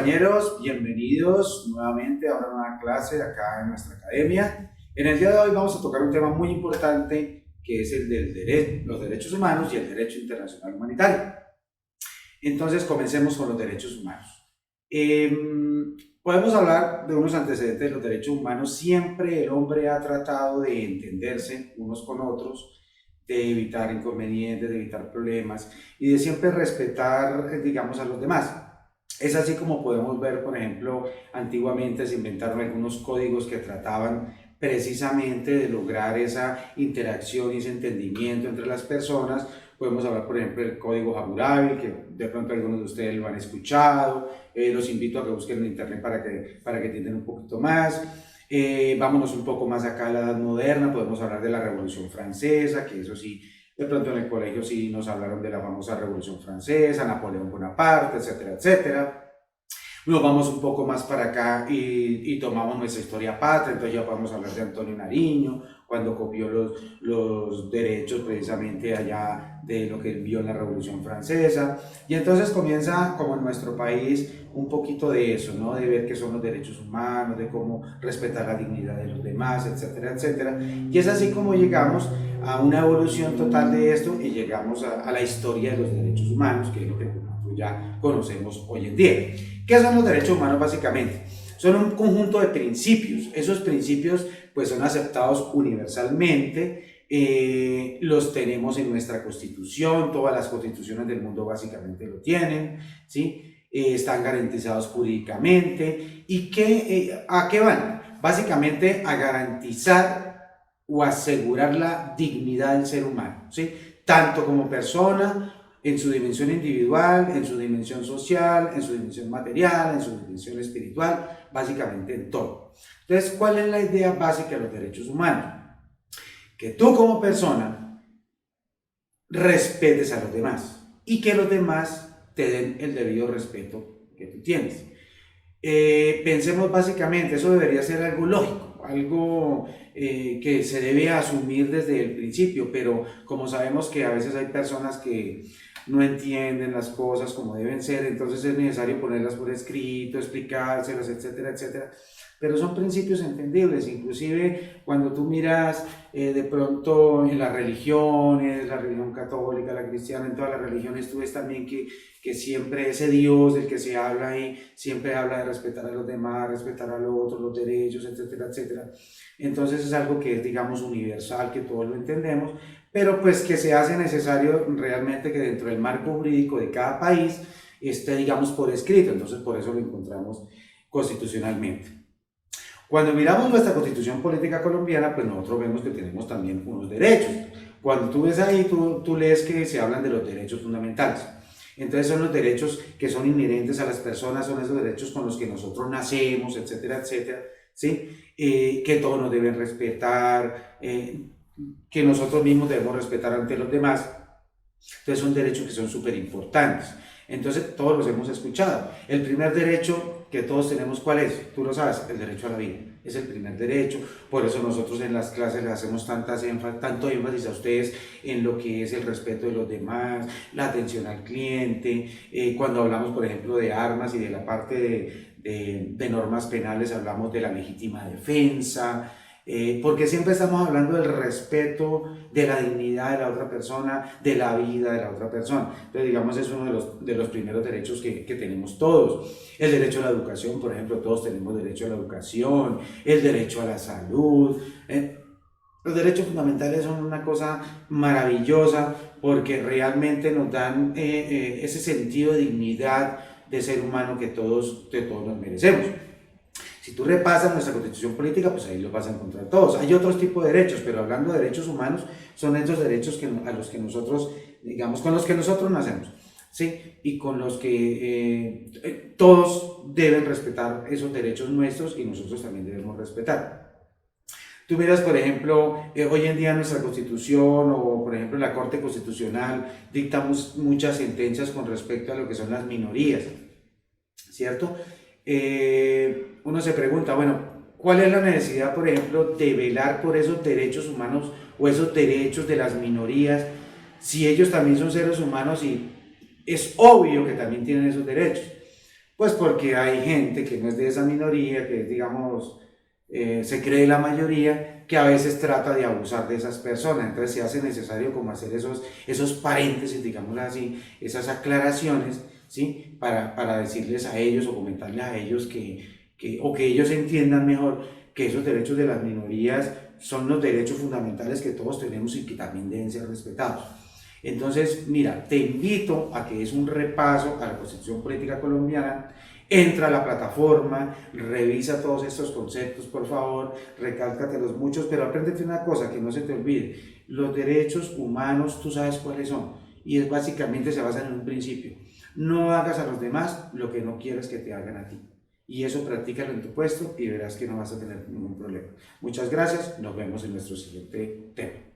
compañeros, bienvenidos nuevamente a una nueva clase acá en nuestra academia. En el día de hoy vamos a tocar un tema muy importante que es el de los derechos humanos y el derecho internacional humanitario. Entonces comencemos con los derechos humanos. Podemos hablar de unos antecedentes de los derechos humanos. Siempre el hombre ha tratado de entenderse unos con otros, de evitar inconvenientes, de evitar problemas y de siempre respetar, digamos, a los demás. Es así como podemos ver, por ejemplo, antiguamente se inventaron algunos códigos que trataban precisamente de lograr esa interacción y ese entendimiento entre las personas. Podemos hablar, por ejemplo, del código Hammurabi, que de pronto algunos de ustedes lo han escuchado. Los invito a que busquen en internet para que entiendan un poquito más. Vámonos un poco más acá a la Edad Moderna, podemos hablar de la Revolución Francesa, que eso sí, de pronto en el colegio sí nos hablaron de la famosa Revolución Francesa, Napoleón Bonaparte, etcétera, etcétera. Nos vamos un poco más para acá y tomamos nuestra historia patria, entonces ya podemos hablar de Antonio Nariño, cuando copió los derechos precisamente allá de lo que él vio en la Revolución Francesa. Y entonces comienza, como en nuestro país, un poquito de eso, ¿no? De ver qué son los derechos humanos, de cómo respetar la dignidad de los demás, etcétera, etcétera. Y es así como llegamos a una evolución total de esto y llegamos a la historia de los derechos humanos, que es lo que nosotros ya conocemos hoy en día. ¿Qué son los derechos humanos básicamente? Son un conjunto de principios. Esos principios pues son aceptados universalmente, los tenemos en nuestra constitución, todas las constituciones del mundo básicamente lo tienen, ¿sí? Están garantizados jurídicamente. ¿Y a qué van? Básicamente a garantizar o asegurar la dignidad del ser humano, ¿sí? Tanto como persona, en su dimensión individual, en su dimensión social, en su dimensión material, en su dimensión espiritual, básicamente en todo. Entonces, ¿cuál es la idea básica de los derechos humanos? Que tú como persona respetes a los demás y que los demás te den el debido respeto que tú tienes. Pensemos básicamente, eso debería ser algo lógico, algo que se debe asumir desde el principio, pero como sabemos que a veces hay personas que no entienden las cosas como deben ser, entonces es necesario ponerlas por escrito, explicárselas, etcétera, etcétera. Pero son principios entendibles, inclusive cuando tú miras de pronto en las religiones, la religión católica, la cristiana, en todas las religiones tú ves también que siempre ese Dios del que se habla ahí, siempre habla de respetar a los demás, respetar a los otros, los derechos, etcétera, etcétera. Entonces es algo que es, digamos, universal, que todos lo entendemos, pero pues que se hace necesario realmente que dentro del marco jurídico de cada país esté, digamos, por escrito, entonces por eso lo encontramos constitucionalmente. Cuando miramos nuestra constitución política colombiana, pues nosotros vemos que tenemos también unos derechos. Cuando tú ves ahí, tú lees que se hablan de los derechos fundamentales. Entonces son los derechos que son inherentes a las personas, son esos derechos con los que nosotros nacemos, etcétera, etcétera, ¿sí? Que todos nos deben respetar, que nosotros mismos debemos respetar ante los demás. Entonces son derechos que son súper importantes. Entonces todos los hemos escuchado. El primer derecho que todos tenemos, ¿cuál es? Tú lo sabes, el derecho a la vida. Es el primer derecho. Por eso nosotros en las clases les hacemos tanto énfasis a ustedes en lo que es el respeto de los demás, la atención al cliente. Cuando hablamos, por ejemplo, de armas y de la parte de normas penales, hablamos de la legítima defensa. Porque siempre estamos hablando del respeto de la dignidad de la otra persona, de la vida de la otra persona. Entonces, digamos, es uno de los primeros derechos que tenemos todos. El derecho a la educación, por ejemplo, todos tenemos derecho a la educación, el derecho a la salud. Los derechos fundamentales son una cosa maravillosa porque realmente nos dan ese sentido de dignidad de ser humano que todos nos merecemos. Si tú repasas nuestra constitución política, pues ahí los vas a encontrar todos. Hay otros tipos de derechos, pero hablando de derechos humanos, son esos derechos a los que nosotros, digamos, con los que nosotros nacemos, ¿sí? Y con los que todos deben respetar esos derechos nuestros y nosotros también debemos respetar. Tú miras, por ejemplo, hoy en día nuestra Constitución o, por ejemplo, la Corte Constitucional dictamos muchas sentencias con respecto a lo que son las minorías, ¿cierto? Uno se pregunta, bueno, ¿cuál es la necesidad, por ejemplo, de velar por esos derechos humanos o esos derechos de las minorías si ellos también son seres humanos y es obvio que también tienen esos derechos? Pues porque hay gente que no es de esa minoría, que digamos, se cree la mayoría, que a veces trata de abusar de esas personas. Entonces se hace necesario como hacer esos paréntesis, digamos así, esas aclaraciones, ¿sí? Para decirles a ellos o comentarles a ellos o que ellos entiendan mejor que esos derechos de las minorías son los derechos fundamentales que todos tenemos y que también deben ser respetados. Entonces, mira, te invito a que es un repaso a la Constitución Política Colombiana, entra a la plataforma, revisa todos estos conceptos, por favor, recálcatelos muchos, pero apréndete una cosa que no se te olvide, los derechos humanos, tú sabes cuáles son, y es básicamente se basan en un principio, no hagas a los demás lo que no quieres que te hagan a ti. Y eso practícalo en tu puesto y verás que no vas a tener ningún problema. Muchas gracias, nos vemos en nuestro siguiente tema.